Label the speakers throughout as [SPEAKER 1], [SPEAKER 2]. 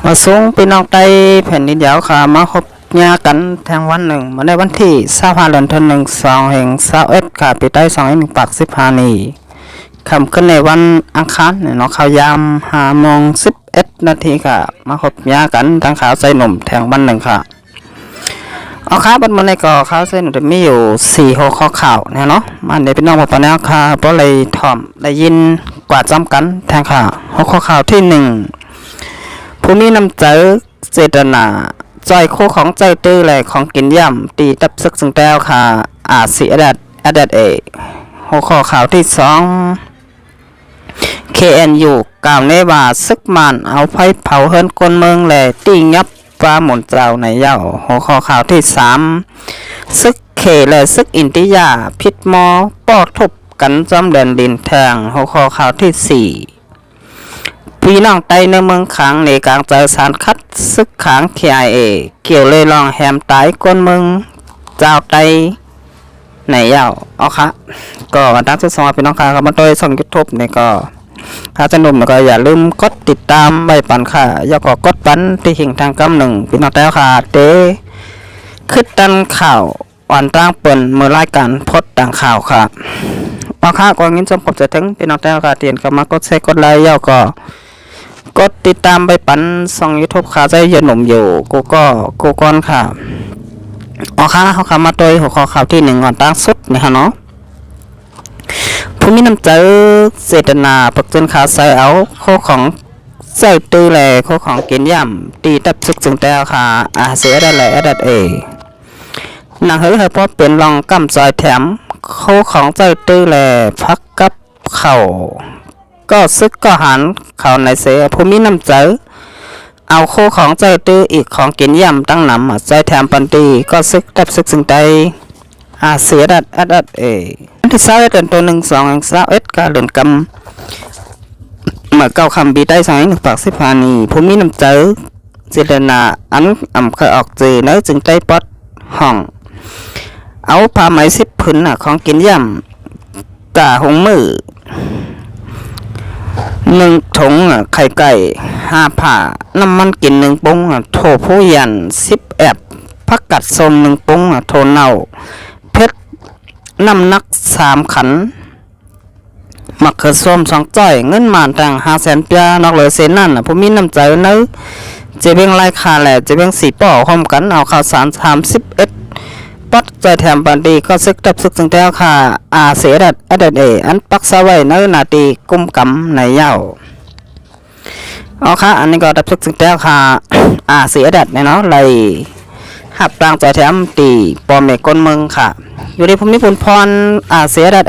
[SPEAKER 1] มาสูงพี่น้องไต้แผ่นดินยาวค่ะมาพบญากันทางวันหนึ่งมาในวันที่25 เดือนธันวาคม2 แห่ง21ค่ะปีใต้2 1 8 5นี้คำขึ้นในวันอังคารเนาะข่าวยาม5:11 นาทีค่ะมาพบญากันทางข่าวใส่หนุ่มแทงวันหนึ่งค่ะเอาค่ะบัดมื้อนี้ก็ข่าวใส่หนุ่มจะมีอยู่4 หัวข้อข่าวเนาะมันได้พี่น้องมาปะแนวค่ะบ่เลยถ่อมได้ยินกว่าจำกันแทงค่ะหัวข้อข่าวที่1ผู้มีน้ำใจเจตนาจอยคู่ของใจตื้อแหล่ของกินย่ำตีตับซึกสึงแต้วค่ะอาศิอดัดหัวข้อข่าวที่2 KNU กล่าวในว่าซึกมันเอาไฟเผาเฮิรนคนเมืองแหล่ตียับฟ้าหมุนเจ้าในเย้าหัวข้อข่าวที่3ซึกเขและซึกอินติยาพิษมอปอทุบกันจอมเดินดินแทงหัวข้อข่าวที่4พี่น้องไต้ในเมืองขังในกลางใจสารคัดซึกขัง KIA เกี่ยวเลยลองแฮมตายก้นเมืองเจ้าไต้ในเย้าเอาค่ะก็วันที่2พี่น้องค่ะก็มาโดยช่อง YouTube นี่ก็ถ้าจะหนุ่มก็อย่าลืมกดติดตามใบปันค่ะอย่าก็กดปันที่หิ่งทางกำหนึ่งพี่น้องไต้ค่ะเต้ขึ้นตันข่าววันตั้งเปิ่นมือรายการพดต่างข่าวค่ะเอาค่ะก็งั้นจมผมจะถึงพี่น้องไต้ค่ะเตียนก็มากดแชร์กดไลค์ย่อก็กดติดตามไปปันช่อง YouTube ค่ะใจเย็นหนุ่มอยู่กูก้อนค่ะอ๋อค่ะเขาคำมาโดยหัวข้อข่าวที่1ก่อนตั้งสุดนี่ค่ะเนาะผู้มีน้ำใจเจตนาปักจนขาใส่เอาโคของใส่ตื้อแหล่โคของกินย่ำตีตับซึกจึงแต่ค่ะเสียได้แหล่ดัดนางเฮ้ยเพราะเป็นรองกำจอยแถมโคของใจตื้อแหล่พักกับเข่าก็ซึกก็หันเขาในเสียผู้มีน้ำใจเอาโคของใจตื้ออีกของกินย่ำตั้งนำใจแถมปันตีก็ซึกดับซึกจึงใจเสียดัดที่21 เดือนตัว1/2/21ก็เดือนกำเมื่อ9 คำปีใต้2 1 8 5นี้ผู้มีน้ำใจเจตนาอันเคยออกเจอเนื้อจึงใจปอดห้องเอาผ้าไหม10 ผืนของกินย่ำกะหงมือ1 ถุงไข่ไก่5 ผ้าน้ำมันกิน1 ปุ้งโถผู้ยัน10 แอบผักกัดส้ม1 ปุ้งโถเน่าเพชรน้ำหนัก3 ขันมักเขือส้ม2 จ้อยเงินหมานต่าง500,000 เปียนอกเหลือเส้นนั่นผู้มีน้ำใจเนื้อเจเบงไล่คาแหล่เจเบง4 ป่อพร้อมกันเอาข้าวสาร31 ปัดใจแถมปันดีก็ซึกดับซึกจึงแต้วค่ะเสียดัดอันปักษาไว้เนื้อนาตีกุมกำในเย้าเอาค่ะอันนี้ก็ดับซึกจึงแต้วค่ะเสียดัดเนาะเลยหับต่างใจแถมตีปอมเมก้นเมืองค่ะอยู่ในภูมิพลพรเสียดัด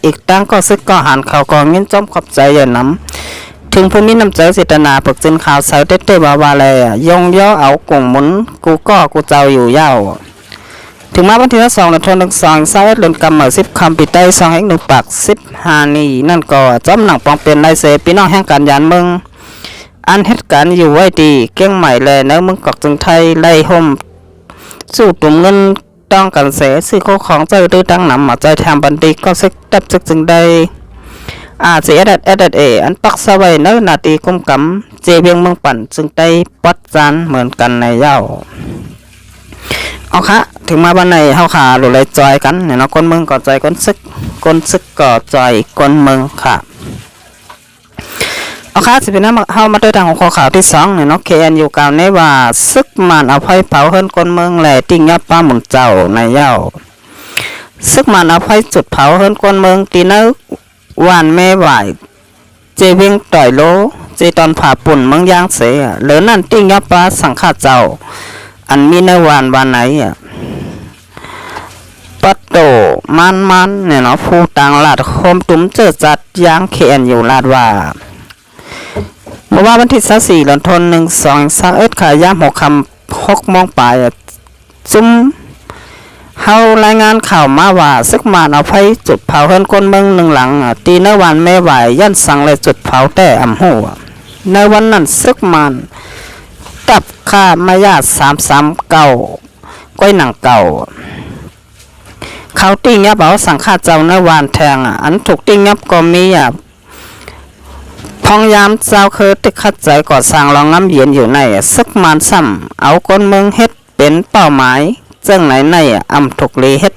[SPEAKER 1] อีกตั้งก็ซึกก็หันเขากองเงินจอมขอบใจอย่าน้ำถึงภูมิน้ำใจเจตนาปกจินข่าวใส่เต้ๆว่าเลยยงย่อเอากงหมุนกูเจ้าอยู่เย้าถึงมาวันที่2 เดือนธันวาคม2 เดือนกำเนิด10 คำปีใต้2 1 8 5นี้นั่นก็จำหนังปองเป็นลายเสพี่น้องแห่งการยานเมืองอันเหตุการณ์อยู่ไว้ดีเก้งใหม่เลยเนื้อมึงกอกจึงไทยไล่ห่มสู้ตุ่มเงินต้องกันเสียซื้อของใจดื้อตั้งหนำมาใจแถมบันดีก็ซึกดับซึกจึงได้เสียดัดอันปักสไว้เนื้อนาตีกุมกำเจเบียงเมืองปั่นจึงได้ปัดจานเหมือนกันในเย้าเอาค่ะถึงมาวันไหนเฮาขาหลุดเลยจอยกันเนี่ยเนาะคนเมืองก็จอยคนซึกก็จอยคนเมืองค่ะเอาค่ะสิเป็นเฮามาด้วยทางของข้อข่าวที่2เนี่ยเนาะ KNU กล่าวในว่าซึกมันเอาไฟเผาเฮิรนคนเมืองแหล่ติ้งยับป้าหมุนเจ้าในเย้าซึกมันเอาไฟจุดเผาเฮิรนคนเมืองตีเนื้อวานแม่ไหวเจเวงต่อยโลเจตอนผ่าปุ่นเมืองย่างเสียเหลือนั่นติ้งยับป้าสังฆาเจ้าอันมีในวันไหนปัดโตมันเนี่ยเนาะผู้ต่างลาดโคมตุ้มเจอจัดยางKNUลาดว่าเมื่อวันที่24 เดือนธันวาคม2 ขายาม6 คำ6 โมงปลายซุ่มเฮารายงานข่าวมาว่าซึกมันเอาไฟจุดเผาเฮิรนคนเมือง1 หลังตีในวันแม่ไหวยันสั่งเลยจุดเผาแต่หูในวันนั้นซึกมันกับค่ามายา339ก้อยหนังเก่า เขาติ้งยับเอาสังฆาเจ้าในวานแทงอันถูกติ้งยับก็มีพองยามเจ้าเคยตึกขัดใจก่อสร้างรองน้ำเย็นอยู่ในซึกมานซ้ำเอาคนเมืองเฮ็ดเป็นเป้าหมายเจ้งไหนในอำถูกลีเฮ็ด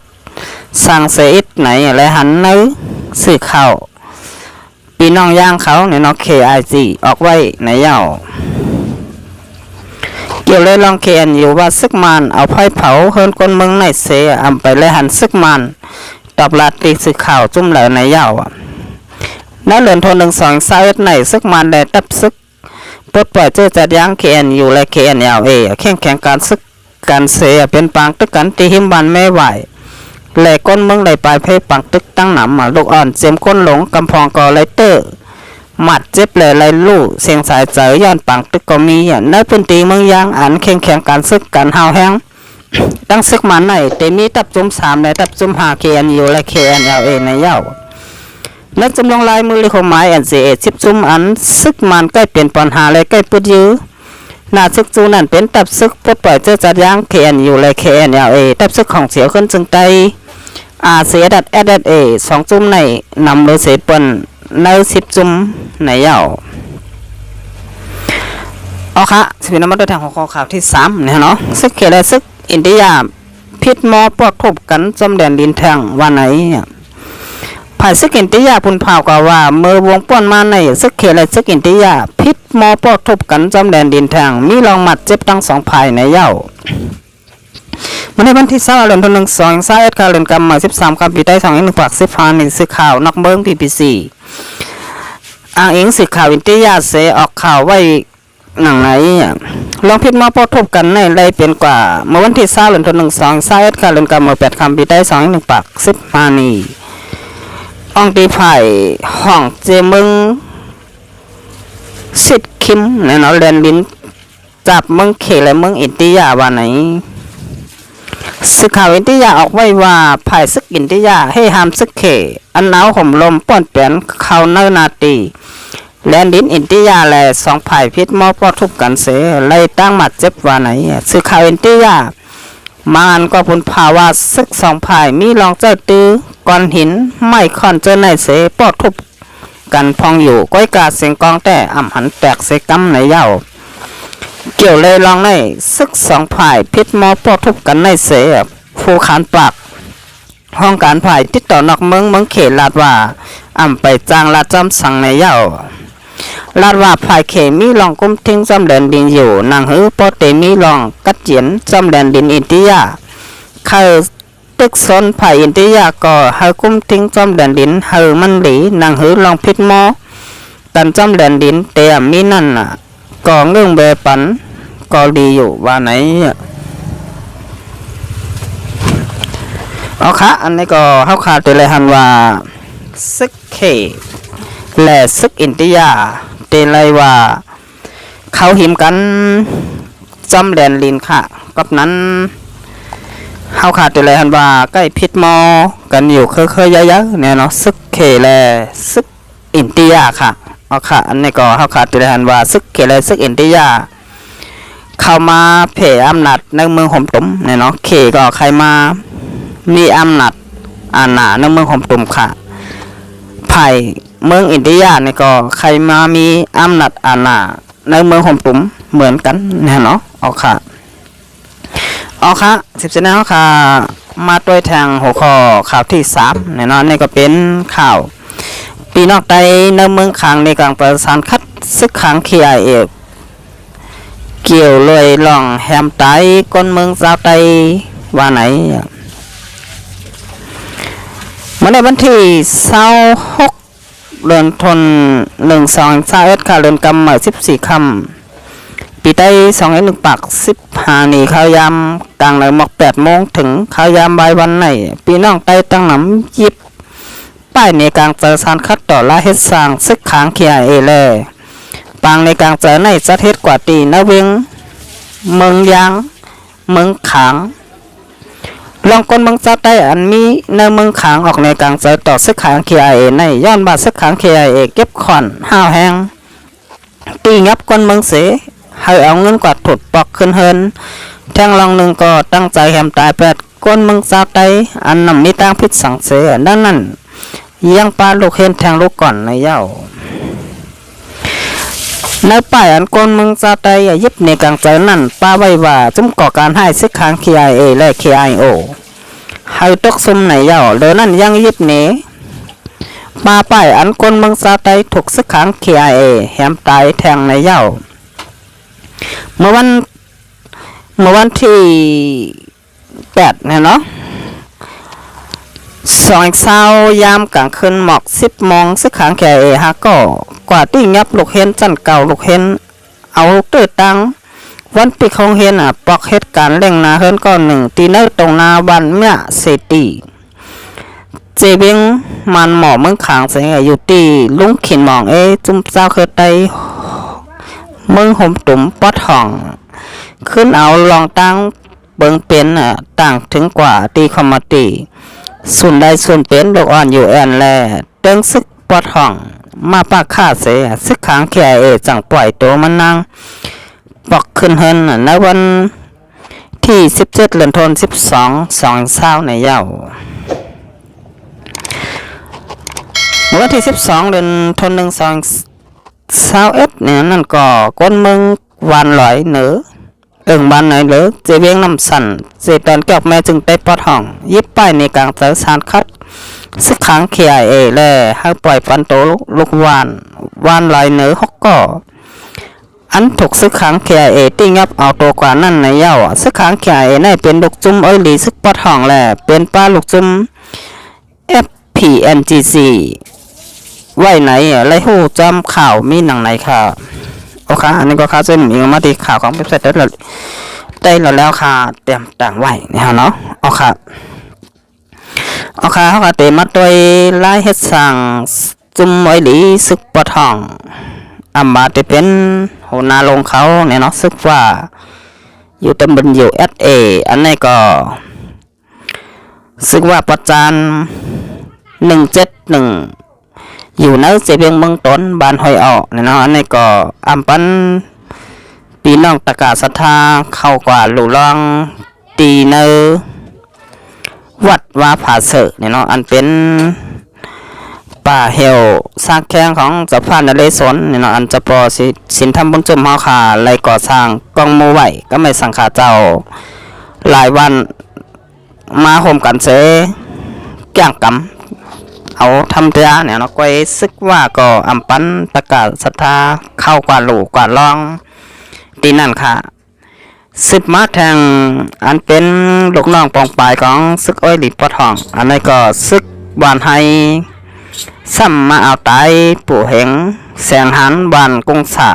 [SPEAKER 1] สร้างเสียไหนและหันเนื้อสื่อข่าวปีน้องย่างเขาในนอกKIGออกไว้ในเย้าเกี่ยวเลยลองอยู่ว่าซึกมันเอาไฟเผาเฮินคนเมืองในเสียอำไปและหันซึกมันตอบลาตีสื่อข่าวจุ่มเหล่าในเย้านักเรียนทน1 2 3ในซึกมันได้ตับซึกปลดปล่อยเจอจัดย่างอยู่และKNLAแข่งการซึกการเสียเป็นปางตึกกันตีหิมบันไม่ไหวแหล่ก้นเมืองไหลปลายเพปังตึกตั้งหนำลูกอ่อนเจียมก้นหลงกำพองกอไลเตอร์หมัดเจ็บแหล่ไหลลู่เสียงสายเจอย้อนปังตึกก็มีในพื้นที่เมืองยางอันแข่งการซึกการหาวแห้งตั้งซึกมันไหนแต่มีตับจุ่ม3และตับจุ่ม5 KNU และ KNLA ในเย้าและจำลองลายมือลิขหมาย NCA 10จุ่มอันซึกมันใกล้เปลี่ยนปัญหาและใกล้ปุดยื้อนาซึกจูนั่นเป็นตับซึกปลดปล่อยเจอจัดย่าง KNU และ KNLA ตับซึกของเสียวขึ้นจึงไตเสียดัดSSA 2จุ่มในนำโดยเสปนใน10จุ่มในเย้าเอาค่ะสิเป็นมาด้วยทางหัวข้อข่าวที่3เนี่ยเนาะซึกเขและซึกอินเดียพิษมอปอกทบกันจำแดนดินแทงว่าไหนภายซึกอินเดียพุนพาวกว่าเมื่อวงป้อนมาในซึกเขและซึกอินเดียพิษมอปอกทบกันจำแดนดินแทงมีรองหมัดเจ็บทั้ง2ภายในเย้าในวันที่20เดือนธันวาคม2021ค่ะเดือนกำมา13ปีใต้2 1ปัก15นี่สื่อข่าวนักเบิ้ง BBC อ้างอิงสื่อข่าวอินเดียเสออกข่าวไว้หนังไหนลองพิษมาพอทบกันในไรเป็นกว่าเมื่อวันที่20เดือนธันวาคม2021ค่ะเดือนกำมา8ปีใต้2 1ปัก15นี่องตีไผ่ห้องเจมึงสิทธิ์คิมในนอแลนด์ลินจับเมืองเขและเมืองอินเดียว่าไหนซึกข่าวอินเดียออกไว้ว่าภายซึกอินเดียให้ห้ามซึกเขอันหนาวห่มลมป้อนเปลี่ยนเขาเนนาตีแลนดินอินเดียและ2ภายพิษมอปอทุบกันเสไล่ตั้งหมัดเจ็บว่าไหนซึกข่าวอินเดียมานก็พุนภาวะซึก2ภายมีรองเจ้าตื้อก้อนหินไม่ค่อนเจอในเสปอทุบกันพองอยู่ก้อยกาเสียงกองแต่อ่ำหันแตกเสกำในเย้าเกี่ยวเลยลองในซึก2ภายพิษมอปอทุบกันในเสผู้ขานปากห้องการภายติดต่อนอกเมืองเขลาดว่าอ่ำไปจางลาดจำสั่งในเย้าลาดว่าภายเขมีลองกุ้มทิ้งจำแดนดินอยู่นางหือปอเตมีลองกัดเจียนจำแดนดินอินเดียเคยตึกซนภายอินเดียก็เฮากุ้มทิ้งจำแดนดินเฮามันหลีนางหือลองพิษมอตันจำแดนดินเตียมีนั่นก็เงื่องเบปันก็ดีอยู่ว่าไหนเอาค่ะอันนี้ก็เฮาขาดไปเลยหันว่าซึกเขและซึกอินเดียเตเลยว่าเขาหิมกันจำแดนลินค่ะกับนั้นเฮาขาดไปเลยหันว่าใกล้พิษมอกันอยู่เคยๆเยอะๆเนี่ยเนาะซึกเขและซึกอินเดียค่ะเอาค่ะอันนี้ก็เฮาขาดไปเลยหันว่าซึกเขและซึกอินเดียเข้ามาเผยอำนาจในเมืองหอมตุ่มเนี่ยเนาะเขก็ใครมามีอำนาจอาณาในเมืองหอมตุ่มค่ะภายเมืองอินเดียนี่ก็ใครมามีอำนาจอาณาในเมืองหอมตุ่มเหมือนกันเนี่ยเนาะเอาค่ะ10แนวค่ะมาด้วยทางหัวข้อข่าวที่3เนี่ยเนาะนี่ก็เป็นข่าวปีนอกใต้ในเมืองขังในกลางประสานคัดซึกขังKIAเกี่ยวเลยลองแฮมไตก้นเมืองซาวไตว่าไหนมาในวันที่26เดือนธันวาคม12ค่ะเดือนกำเนิด14ค่ำปีใต้2 1ปัก15นี่ข้าวยามกลางเลยหมอก8โมงถึงข้าวยามบ่ายวันไหนปีน้องใต้ตั้งน้ำยิบป้ายในกลางเจอสารคัดต่อละเฮ็ดสร้างซึกขังKIAเลยปางในกลางเจอในประเทศกว่าตีนเวงเมืองยางเมืองขางลองคนเมืองซาใต้อันมีในเมืองขางออกในกลางเจอต่อซึกขังKIAในย้อนบาซึกขังKIAเก็บขอนห้าวแหงตีงับคนเมืองเสให้เอาเงินกวาดถุดปอกขึ้นเฮินแทงลองหนึ่งก็ตั้งใจแหมตาย8 ก้นเมืองซาไตอันนำมีตางพิษสังเสดังนั้นยังปลาลูกเห็นแทงลูกก่อนในเย้าในป่ายอันก้นเมืองซาไตยึดในกลางใจนั่นป้าไว้ว่าจุ่มก่อการให้ซึกค้าง KIA และ KIO ให้ตกซุมในเย้าโดยนั่นยังยึดหนีปลาป้ายอันก้นเมืองซาไตถูกซึกค้าง KIA แหมตายแทงในเย้าเมื่อวันที่8เนี่ยเนาะ2:20ยามกลางคืนหมอก10 โมงซึกค้าง KIA ฮะก็กว่าที่ยับลูกเห็นจันเก่าลูกเห็นเอาลูกเตยตังวันปีของเห็นปอกเหตุการณ์เร่งนาเฮินก้อนหนึ่งตีเนอตรงนาวันเมียเซตีเจเบงมันหมอเมืองขางเสียอยู่ตีลุงขินมองจุ่มเจ้าเคยไตเมืองห่มตุ่มปอดห่องขึ้นเอาลองตั้งเบิงเป็นต่างถึงกว่าตีคอมมาตีส่วนใดส่วนเป็นลูกอ่อนอยู่แอนแลเติงซึกปอดห่องมาปากฆ่าเสียซึกขาง KIA จังปล่อยตัวมันนั่งปอกขึ้นเฮินในวันที่17 เดือนธันวาคม2:20ในเย้าวันที่12 เดือนธันวาคม2021เนี่ยนั่นก็ก้นเมืองวานลอยเหนือบ้านไหนเหลือเจเวียงน้ำสั่นเจตอนเกี่ยวแม่จึงได้ปอดห้องยิบป้ายในกลางเจอสารคัดซึกขัง KIA และให้ปล่อยปันโตลูกวานลอยเหนือฮอกก็อันถูกซึกขัง KIA ติ้งยับเอาตัวกว่านั่นในเย้าซึกขัง KIA ในเป็นลูกจุ่มหลีซึกปอดห้องและเป็นป้าลูกจุ่ม FPNGC ไว้ไหนไรหู้จำข่าวมีหนังไหนค่ะโอเคอันนี้ก็ค่ะจะมีมาที่ข่าวของเว็บไซต์ได้แล้วค่ะเตรียมต่างไว้นะฮะเนาะโอเคเขาก็เตรียมมาโดยไล่เฮ็ดสั่งจุ่มไว้หลีซึกปะทองมาจะเป็นหัวหน้าลงเขาเนี่ยเนาะซึกว่าอยู่ตำบลอยู่ SA อันนี้ก็ซึกว่าประจาน171อยู่ในเสียเพียงเมืองต้นบ้านหอยออกเนี่ยเนาะอันนี้ก็ปันปีน้องตะกาศรัทธาเข้ากว่าหลู่ลองตีเนอวัดว่าผาเสอเนี่ยเนาะอันเป็นป่าเหี่ยวสร้างแข้งของเจ้าพระนเรศวรเนี่ยเนาะอันจะปอสินทำบุญจุ่มเฮาขาไล่ก่อสร้างกองมูไหวก็ไม่สังขาเจ้าหลายวันมาห่มกันเสแก่งกำเอาทำเรือเนี่ยเนาะก้อยซึกว่าก็ปันตะกาศรัทธาเข้ากว่าหลู่กว่าลองตีนั่นค่ะซึกมาแทงอันเป็นลูกน้องปองปลายของซึกอ้อยหลีปอทองอันนี้ก็ซึกบานไฮซ้ำมาเอาตายปู่เหงแสงหันบานกงสา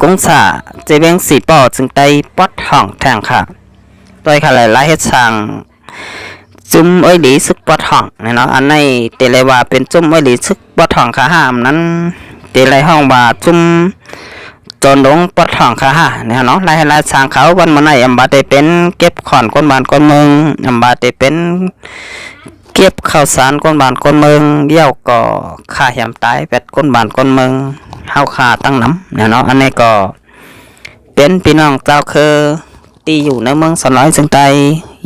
[SPEAKER 1] กงสาเจเวงสีปอจึงไตปอทองแทงค่ะโดยค่ะหลายเฮ็ดสั่งจุ่มอ้อยหลีซึกปอทองเนี่ยเนาะอันในเตเลว่าเป็นจุ่มอ้อยหลีซึกปอทองค่ะห้ามนั้นเตเลห้องว่าจุ่มจนลงปอทองค่ะฮะเนี่ยเนาะหลายสร้างเขาวันมื้อไหนบาได้เป็นเก็บขอนคนบ้านคนเมืองบาได้เป็นเก็บข้าวสารคนบ้านคนเมืองเยี่ยวก็ฆ่าแหมตายเป็ดคนบ้านคนเมืองเฮาฆ่าตั้งน้ำเนี่ยเนาะอันนี้ก็เป็นพี่น้องเจ้าคือตีอยู่ในเมืองสลอยซึ่งใต้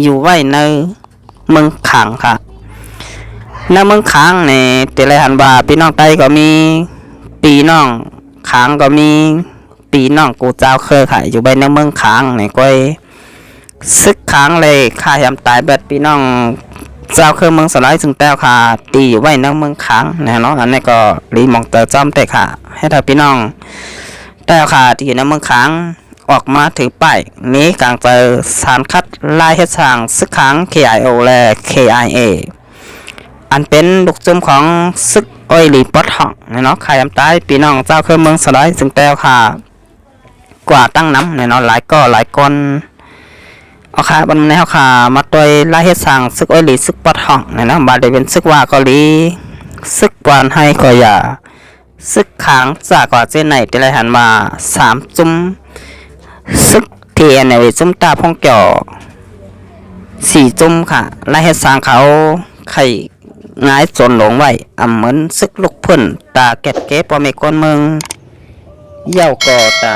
[SPEAKER 1] อยู่ไว้ในเมืองขางค่ะในเมืองขางเนี่ยแต่ละหันว่าพี่น้องใต้ก็มีปีน้องขางก็มีปีน้องกูเจ้าเคยค่ะอยู่ในเมืองขางเนี่ยก็ซึกขางเลยฆ่าแหมตายแบบพี่น้องเจ้าเคยเมืองสลายซึ่งแต้วค่ะตีอยู่ไว้ในเมืองขางนะเนาะอันนี้ก็รีมองเตอร์จอมแต่ค่ะให้ถ้าพี่น้องแต้วค่ะที่อยู่ในเมืองขางออกมาถือป้ายนี้กลางเจอสารคัดลายเฮ็ดสร้างซึกขัง KIO และ KIA อันเป็นลูกจุ่มของซึกอ้อยหลีปอดห้องเนาะใครทำตายพี่น้องเจ้าเคยเมืองสลายซึ่งแต้วค่ะกว่าตั้งน้ำเนาะหลายคนเอาค่ะบนในเขาค่ะมาตัวลายเฮ็ดสร้างซึกอ้อยหลีซึกปอดห้องเนาะบาดได้เป็นซึกว่าเกาหลีซึกวานให้ก็อย่าซึกขังจากกว่าเจนไหนที่ไรหันมา3 จุ่มซึกเทียนในจุ่มตาพองเกี่ยว4 จุ่มค่ะไล่ให้สร้างเขาไข่ง่ายจนหลงไว้เหมือนซึกลูกพ่นตาแกะเก็บพอมีคนเมืองเย่าก่อตา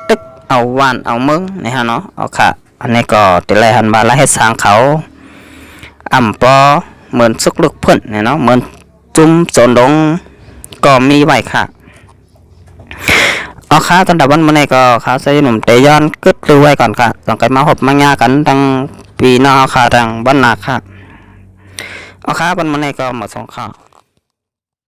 [SPEAKER 1] ตึกเอาวานเอาเมืองนะฮะเนาะเอาค่ะ อันนี้ก็ติแลหันมาแล้วให้สร้างเขาอ่ำปอเหมือนสุกลึกเพิ่นเนี่ยเนาะเหมือนจุ่มโซนดงก็มีไว้ค่ะเอาค่ะตอนดับวันมื้อนี้ก็ข้าวใส่หนุ่มเตยอนกึดดูไว้ก่อนค่ะต้องไปมาหบมางากันตั้งปีหน้าค่ะตั้งบ้านนาค่ะเอาค่ะวันมื้อนี้ก็หมดสองค่ะ